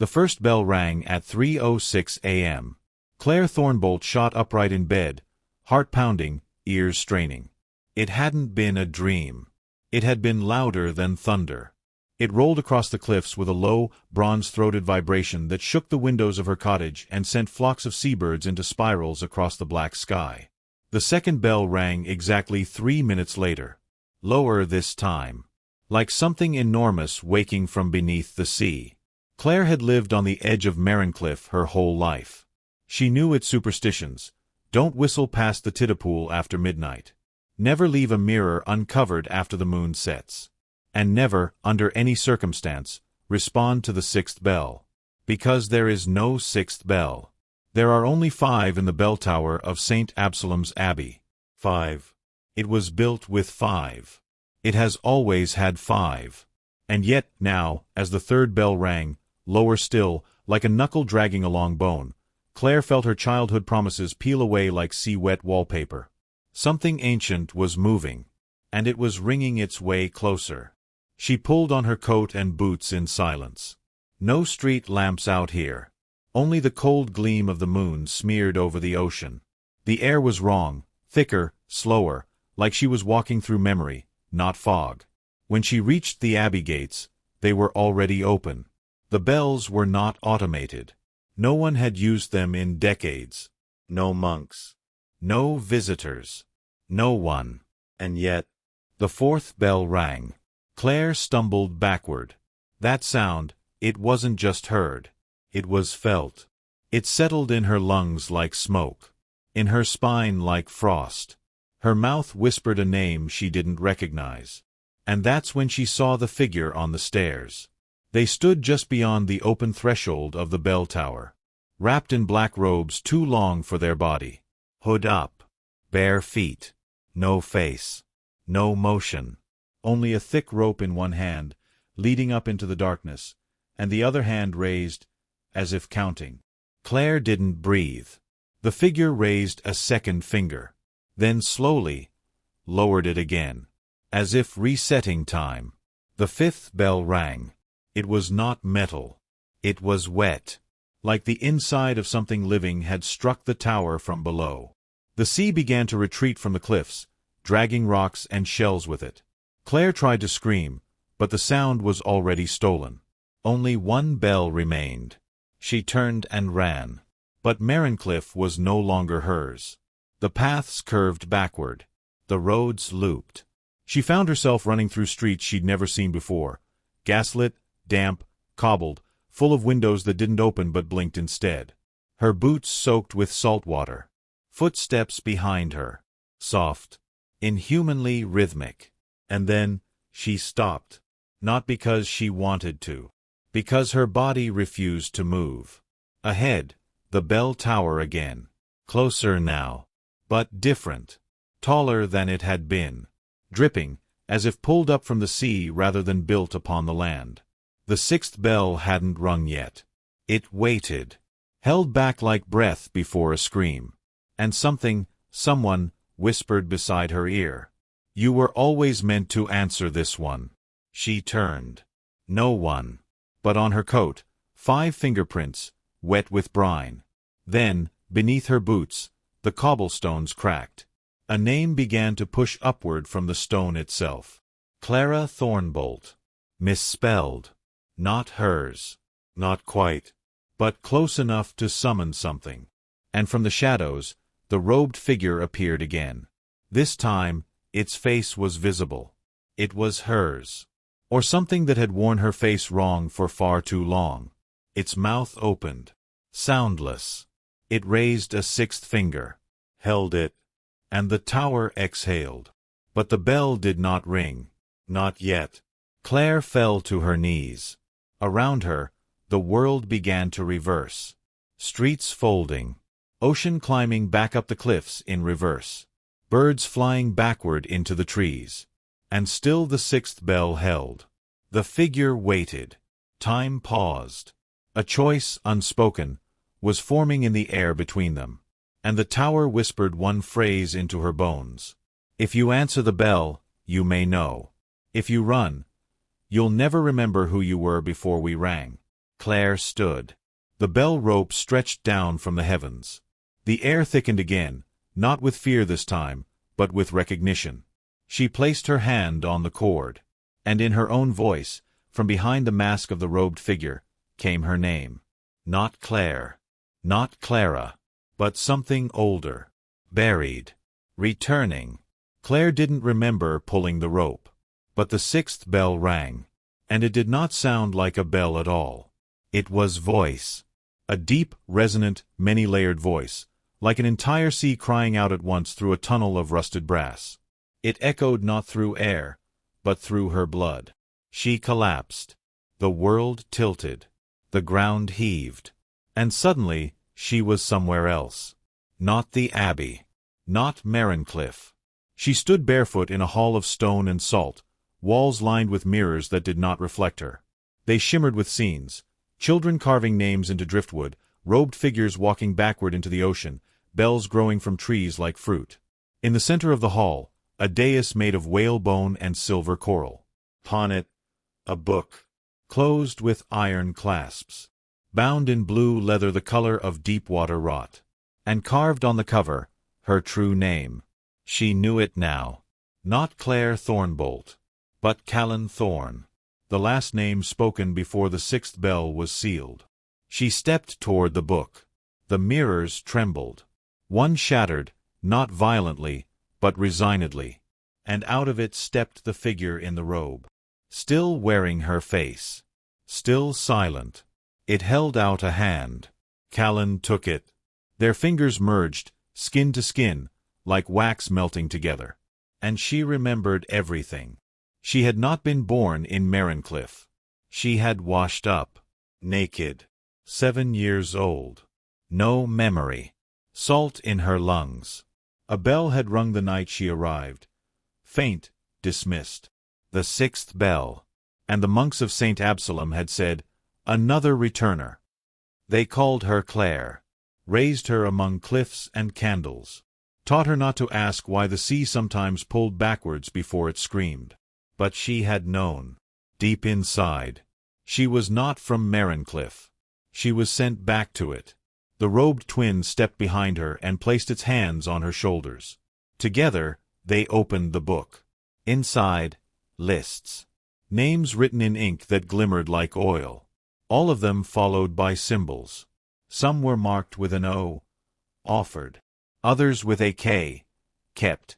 The first bell rang at 3:06 a.m. Claire Thornbolt shot upright in bed, heart pounding, ears straining. It hadn't been a dream. It had been louder than thunder. It rolled across the cliffs with a low, bronze-throated vibration that shook the windows of her cottage and sent flocks of seabirds into spirals across the black sky. The second bell rang exactly 3 minutes later. Lower this time. Like something enormous waking from beneath the sea. Claire had lived on the edge of Marincliff her whole life. She knew its superstitions. Don't whistle past the Titapool after midnight. Never leave a mirror uncovered after the moon sets. And never, under any circumstance, respond to the sixth bell. Because there is no sixth bell. There are only 5 in the bell tower of St. Absalom's Abbey. 5. It was built with 5. It has always had 5. And yet, now, as the third bell rang, lower still, like a knuckle dragging along bone, Claire felt her childhood promises peel away like sea-wet wallpaper. Something ancient was moving, and it was ringing its way closer. She pulled on her coat and boots in silence. No street lamps out here. Only the cold gleam of the moon smeared over the ocean. The air was wrong, thicker, slower, like she was walking through memory, not fog. When she reached the abbey gates, they were already open. The bells were not automated. No one had used them in decades. No monks. No visitors. No one. And yet, the fourth bell rang. Claire stumbled backward. That sound, it wasn't just heard. It was felt. It settled in her lungs like smoke. In her spine like frost. Her mouth whispered a name she didn't recognize. And that's when she saw the figure on the stairs. They stood just beyond the open threshold of the bell tower, wrapped in black robes too long for their body. Hood up. Bare feet. No face. No motion. Only a thick rope in one hand, leading up into the darkness, and the other hand raised, as if counting. Claire didn't breathe. The figure raised a second finger. Then slowly lowered it again, as if resetting time. The fifth bell rang. It was not metal. It was wet, like the inside of something living had struck the tower from below. The sea began to retreat from the cliffs, dragging rocks and shells with it. Claire tried to scream, but the sound was already stolen. Only one bell remained. She turned and ran. But Marincliff was no longer hers. The paths curved backward. The roads looped. She found herself running through streets she'd never seen before, gaslit, damp, cobbled, full of windows that didn't open but blinked instead. Her boots soaked with salt water. Footsteps behind her. Soft. Inhumanly rhythmic. And then, she stopped. Not because she wanted to. Because her body refused to move. Ahead, the bell tower again. Closer now. But different. Taller than it had been. Dripping, as if pulled up from the sea rather than built upon the land. The sixth bell hadn't rung yet. It waited. Held back like breath before a scream. And someone, whispered beside her ear. You were always meant to answer this one. She turned. No one. But on her coat, 5 fingerprints, wet with brine. Then, beneath her boots, the cobblestones cracked. A name began to push upward from the stone itself. Clara Thornbolt. Misspelled. Not hers. Not quite. But close enough to summon something. And from the shadows, the robed figure appeared again. This time, its face was visible. It was hers. Or something that had worn her face wrong for far too long. Its mouth opened. Soundless. It raised a sixth finger. Held it. And the tower exhaled. But the bell did not ring. Not yet. Claire fell to her knees. Around her, the world began to reverse. Streets folding. Ocean climbing back up the cliffs in reverse. Birds flying backward into the trees. And still the sixth bell held. The figure waited. Time paused. A choice, unspoken, was forming in the air between them. And the tower whispered one phrase into her bones. If you answer the bell, you may know. If you run, you'll never remember who you were before we rang. Claire stood. The bell rope stretched down from the heavens. The air thickened again, not with fear this time, but with recognition. She placed her hand on the cord, and in her own voice, from behind the mask of the robed figure, came her name. Not Claire. Not Clara. But something older. Buried. Returning. Claire didn't remember pulling the rope. But the sixth bell rang. And it did not sound like a bell at all. It was voice. A deep, resonant, many-layered voice, like an entire sea crying out at once through a tunnel of rusted brass. It echoed not through air, but through her blood. She collapsed. The world tilted. The ground heaved. And suddenly, she was somewhere else. Not the Abbey. Not Marincliffe. She stood barefoot in a hall of stone and salt, walls lined with mirrors that did not reflect her. They shimmered with scenes, children carving names into driftwood, robed figures walking backward into the ocean, bells growing from trees like fruit. In the center of the hall, a dais made of whalebone and silver coral. Upon it, a book, closed with iron clasps, bound in blue leather the color of deep-water wrought, and carved on the cover, her true name. She knew it now. Not Claire Thornbolt, but Callan Thorne, the last name spoken before the sixth bell was sealed. She stepped toward the book. The mirrors trembled. One shattered, not violently, but resignedly, and out of it stepped the figure in the robe, still wearing her face, still silent. It held out a hand. Callan took it. Their fingers merged, skin to skin, like wax melting together. And she remembered everything. She had not been born in Marincliffe. She had washed up, naked, 7 years old. No memory. Salt in her lungs. A bell had rung the night she arrived. Faint, dismissed. The sixth bell. And the monks of St. Absalom had said, "Another returner." They called her Claire, raised her among cliffs and candles, taught her not to ask why the sea sometimes pulled backwards before it screamed. But she had known. Deep inside. She was not from Marincliffe. She was sent back to it. The robed twin stepped behind her and placed its hands on her shoulders. Together, they opened the book. Inside, lists. Names written in ink that glimmered like oil. All of them followed by symbols. Some were marked with an O, offered. Others with a K, kept.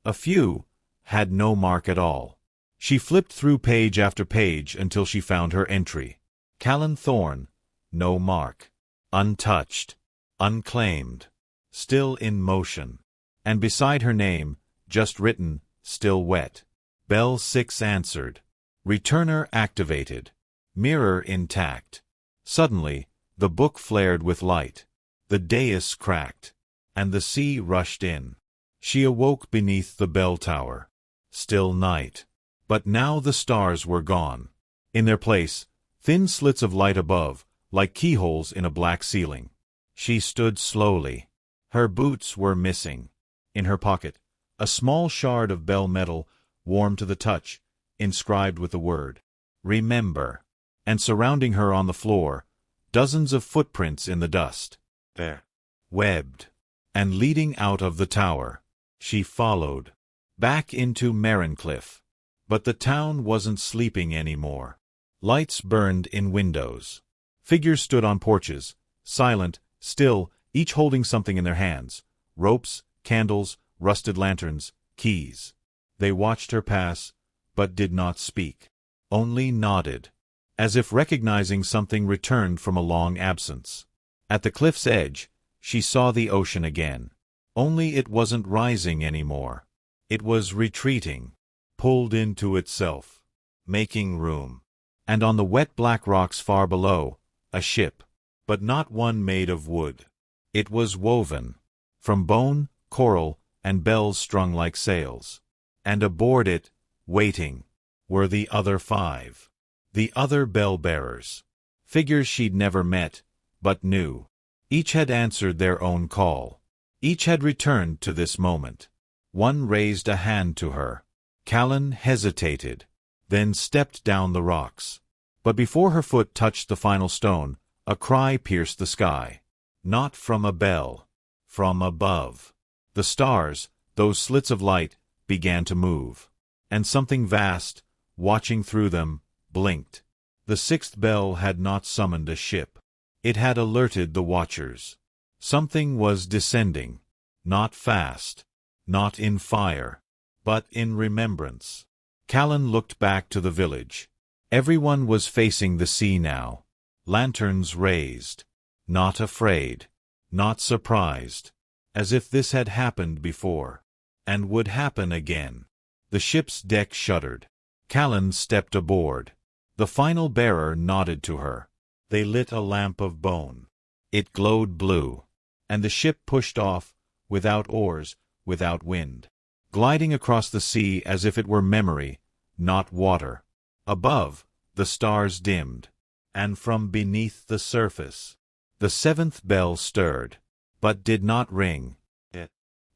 A few had no mark at all. She flipped through page after page until she found her entry. Callan Thorne, no mark. Untouched, unclaimed, still in motion. And beside her name, just written, still wet. Bell 6 answered. Returner activated. Mirror intact. Suddenly, the book flared with light. The dais cracked, and the sea rushed in. She awoke beneath the bell tower. Still night. But now the stars were gone. In their place, thin slits of light above, like keyholes in a black ceiling. She stood slowly. Her boots were missing. In her pocket, a small shard of bell metal, warm to the touch, inscribed with the word, "Remember." And surrounding her on the floor, dozens of footprints in the dust. There. Webbed. And leading out of the tower. She followed. Back into Marincliffe. But the town wasn't sleeping anymore. Lights burned in windows. Figures stood on porches, silent, still, each holding something in their hands. Ropes, candles, rusted lanterns, keys. They watched her pass, but did not speak. Only nodded. As if recognizing something returned from a long absence. At the cliff's edge, she saw the ocean again. Only it wasn't rising anymore. It was retreating, pulled into itself, making room. And on the wet black rocks far below, a ship, but not one made of wood. It was woven, from bone, coral, and bells strung like sails. And aboard it, waiting, were the other 5. The other bell-bearers. Figures she'd never met, but knew. Each had answered their own call. Each had returned to this moment. One raised a hand to her. Callan hesitated, then stepped down the rocks. But before her foot touched the final stone, a cry pierced the sky. Not from a bell. From above. The stars, those slits of light, began to move. And something vast, watching through them, blinked. The sixth bell had not summoned a ship. It had alerted the watchers. Something was descending. Not fast. Not in fire. But in remembrance. Callan looked back to the village. Everyone was facing the sea now. Lanterns raised. Not afraid. Not surprised. As if this had happened before. And would happen again. The ship's deck shuddered. Callan stepped aboard. The final bearer nodded to her. They lit a lamp of bone. It glowed blue. And the ship pushed off, without oars, without wind. Gliding across the sea as if it were memory, not water. Above, the stars dimmed. And from beneath the surface, the seventh bell stirred, but did not ring.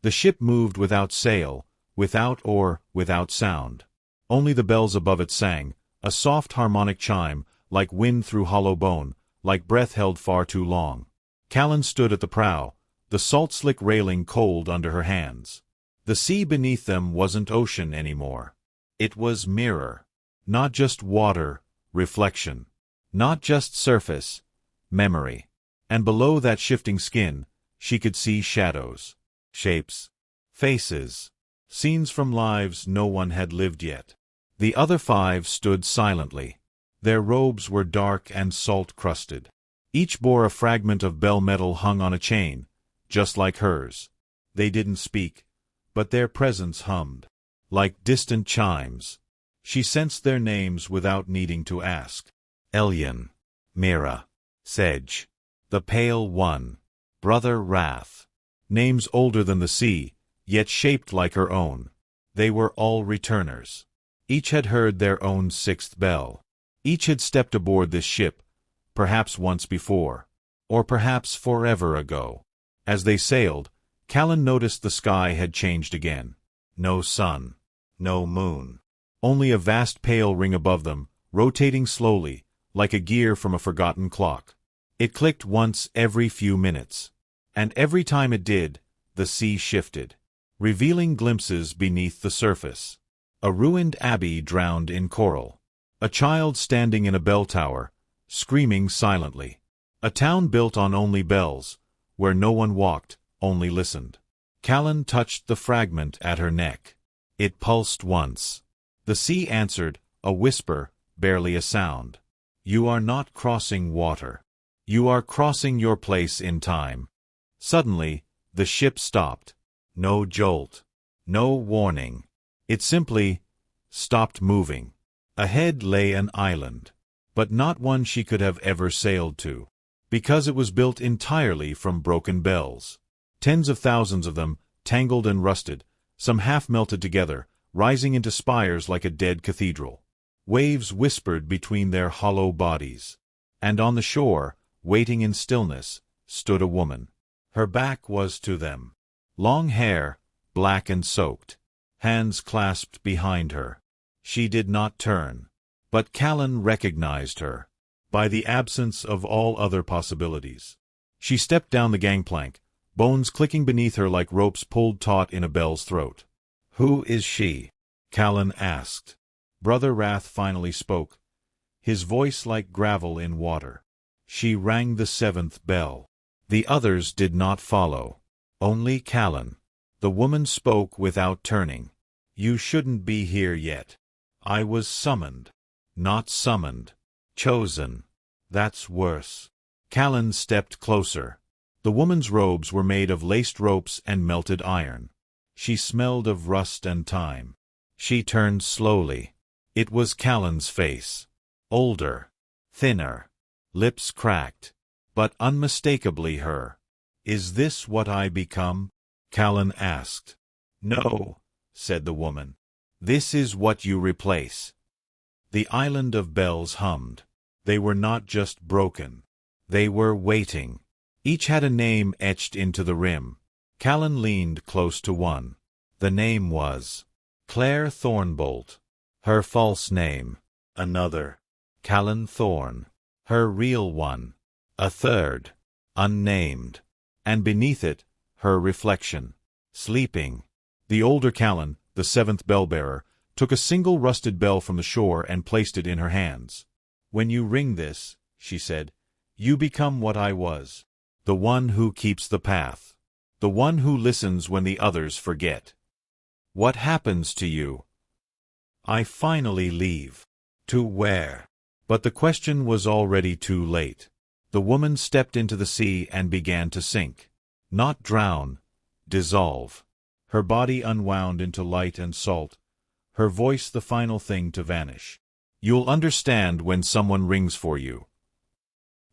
The ship moved without sail, without oar, without sound. Only the bells above it sang, a soft harmonic chime, like wind through hollow bone, like breath held far too long. Callan stood at the prow, the salt-slick railing cold under her hands. The sea beneath them wasn't ocean anymore. It was mirror. Not just water, reflection. Not just surface, memory. And below that shifting skin, she could see shadows, shapes, faces, scenes from lives no one had lived yet. The other five stood silently. Their robes were dark and salt-crusted. Each bore a fragment of bell metal hung on a chain, just like hers. They didn't speak, but their presence hummed, like distant chimes. She sensed their names without needing to ask. Elyon, Mira, Sedge, the Pale One, Brother Wrath. Names older than the sea, yet shaped like her own. They were all returners. Each had heard their own sixth bell. Each had stepped aboard this ship, perhaps once before, or perhaps forever ago. As they sailed, Callan noticed the sky had changed again. No sun, no moon. Only a vast pale ring above them, rotating slowly, like a gear from a forgotten clock. It clicked once every few minutes. And every time it did, the sea shifted, revealing glimpses beneath the surface. A ruined abbey drowned in coral. A child standing in a bell tower, screaming silently. A town built on only bells, where no one walked, only listened. Callan touched the fragment at her neck. It pulsed once. The sea answered, a whisper, barely a sound. You are not crossing water. You are crossing your place in time. Suddenly, the ship stopped. No jolt. No warning. It simply stopped moving. Ahead lay an island, but not one she could have ever sailed to, because it was built entirely from broken bells. Tens of thousands of them, tangled and rusted, some half melted together, rising into spires like a dead cathedral. Waves whispered between their hollow bodies. And on the shore, waiting in stillness, stood a woman. Her back was to them. Long hair, black and soaked. Hands clasped behind her. She did not turn. But Callan recognized her, by the absence of all other possibilities. She stepped down the gangplank, bones clicking beneath her like ropes pulled taut in a bell's throat. Who is she? Callan asked. Brother Wrath finally spoke, his voice like gravel in water. She rang the seventh bell. The others did not follow. Only Callan. The woman spoke without turning. You shouldn't be here yet. I was summoned. Not summoned. Chosen. That's worse. Callan stepped closer. The woman's robes were made of laced ropes and melted iron. She smelled of rust and time. She turned slowly. It was Callan's face. Older. Thinner. Lips cracked. But unmistakably her. Is this what I become? Callan asked. No, said the woman. This is what you replace. The island of bells hummed. They were not just broken. They were waiting. Each had a name etched into the rim. Callan leaned close to one. The name was Claire Thornbolt. Her false name. Another. Callan Thorne. Her real one. A third. Unnamed. And beneath it, her reflection. Sleeping. The older Callan, the seventh bell-bearer, took a single rusted bell from the shore and placed it in her hands. "When you ring this," she said, "you become what I was. The one who keeps the path. The one who listens when the others forget. What happens to you?" "I finally leave." "To where?" But the question was already too late. The woman stepped into the sea and began to sink. Not drown, dissolve. Her body unwound into light and salt, her voice the final thing to vanish. "You'll understand when someone rings for you."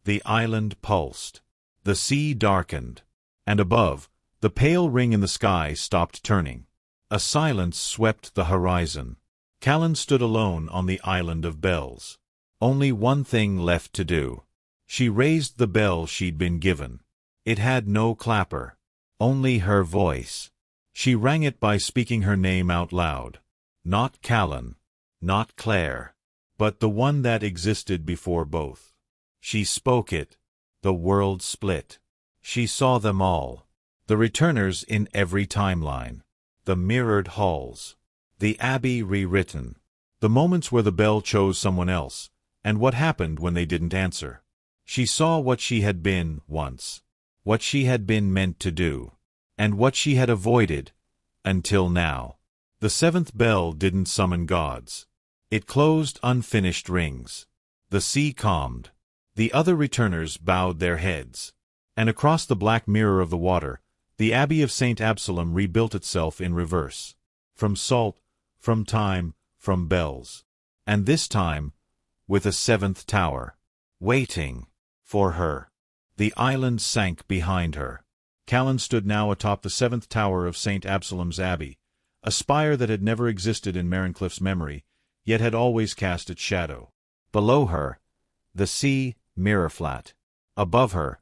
The island pulsed. The sea darkened. And above, the pale ring in the sky stopped turning. A silence swept the horizon. Callan stood alone on the island of bells. Only one thing left to do. She raised the bell she'd been given. It had no clapper. Only her voice. She rang it by speaking her name out loud. Not Callan. Not Claire. But the one that existed before both. She spoke it. The world split. She saw them all. The returners in every timeline. The mirrored halls. The Abbey rewritten. The moments where the bell chose someone else, and what happened when they didn't answer. She saw what she had been once. What she had been meant to do. And what she had avoided, until now. The seventh bell didn't summon gods. It closed unfinished rings. The sea calmed. The other returners bowed their heads. And across the black mirror of the water, the Abbey of St. Absalom rebuilt itself in reverse. From salt, from time, from bells. And this time, with a seventh tower. Waiting. For her. The island sank behind her. Callan stood now atop the seventh tower of St. Absalom's Abbey, a spire that had never existed in Marincliff's memory, yet had always cast its shadow. Below her, the sea, mirror-flat. Above her,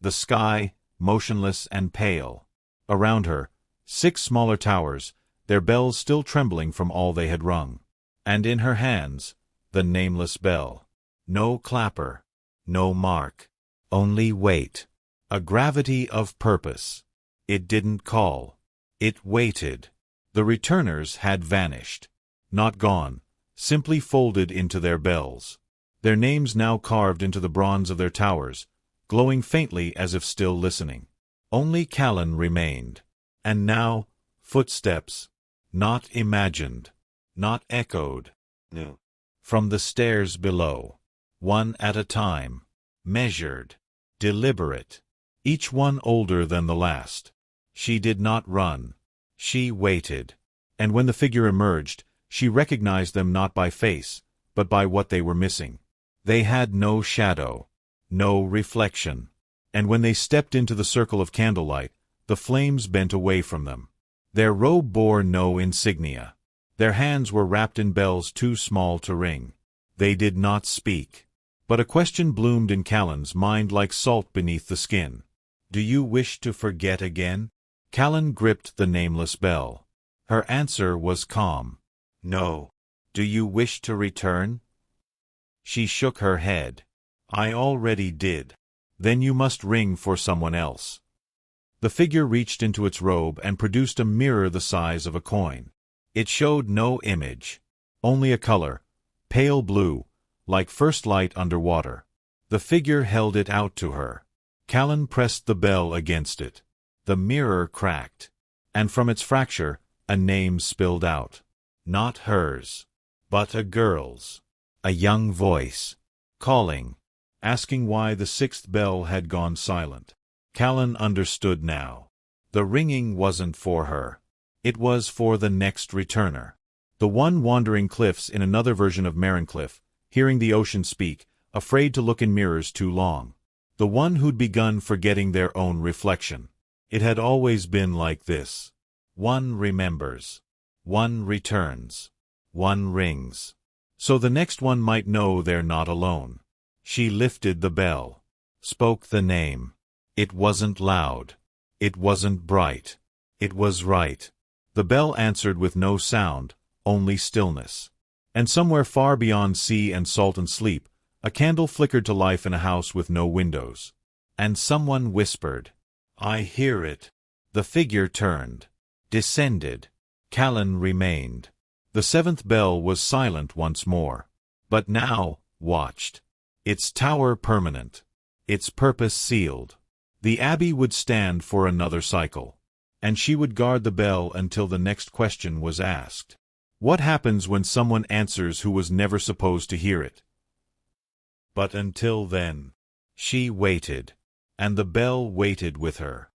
the sky, motionless and pale. Around her, 6 smaller towers, their bells still trembling from all they had rung. And in her hands, the nameless bell. No clapper, no mark, only weight. A gravity of purpose. It didn't call. It waited. The returners had vanished. Not gone, simply folded into their bells. Their names now carved into the bronze of their towers, glowing faintly as if still listening. Only Callan remained. And now, footsteps. Not imagined. Not echoed. No. From the stairs below. One at a time. Measured. Deliberate. Each one older than the last. She did not run. She waited. And when the figure emerged, she recognized them not by face, but by what they were missing. They had no shadow. No reflection. And when they stepped into the circle of candlelight, the flames bent away from them. Their robe bore no insignia. Their hands were wrapped in bells too small to ring. They did not speak. But a question bloomed in Callan's mind like salt beneath the skin. "Do you wish to forget again?" Callan gripped the nameless bell. Her answer was calm. "No." "Do you wish to return?" She shook her head. "I already did." "Then you must ring for someone else." The figure reached into its robe and produced a mirror the size of a coin. It showed no image. Only a color, pale blue, like first light under water. The figure held it out to her. Callan pressed the bell against it. The mirror cracked. And from its fracture, a name spilled out. Not hers, but a girl's. A young voice. Calling. Asking why the 6th bell had gone silent. Callan understood now. The ringing wasn't for her. It was for the next returner. The one wandering cliffs in another version of Marincliff, hearing the ocean speak, afraid to look in mirrors too long. The one who'd begun forgetting their own reflection. It had always been like this. One remembers. One returns. One rings. So the next one might know they're not alone. She lifted the bell. Spoke the name. It wasn't loud. It wasn't bright. It was right. The bell answered with no sound, only stillness. And somewhere far beyond sea and salt and sleep, a candle flickered to life in a house with no windows. And someone whispered, "I hear it." The figure turned, descended. Callan remained. The seventh bell was silent once more, but now watched. Its tower permanent, its purpose sealed. The abbey would stand for another cycle, and she would guard the bell until the next question was asked. What happens when someone answers who was never supposed to hear it? But until then, she waited, and the bell waited with her.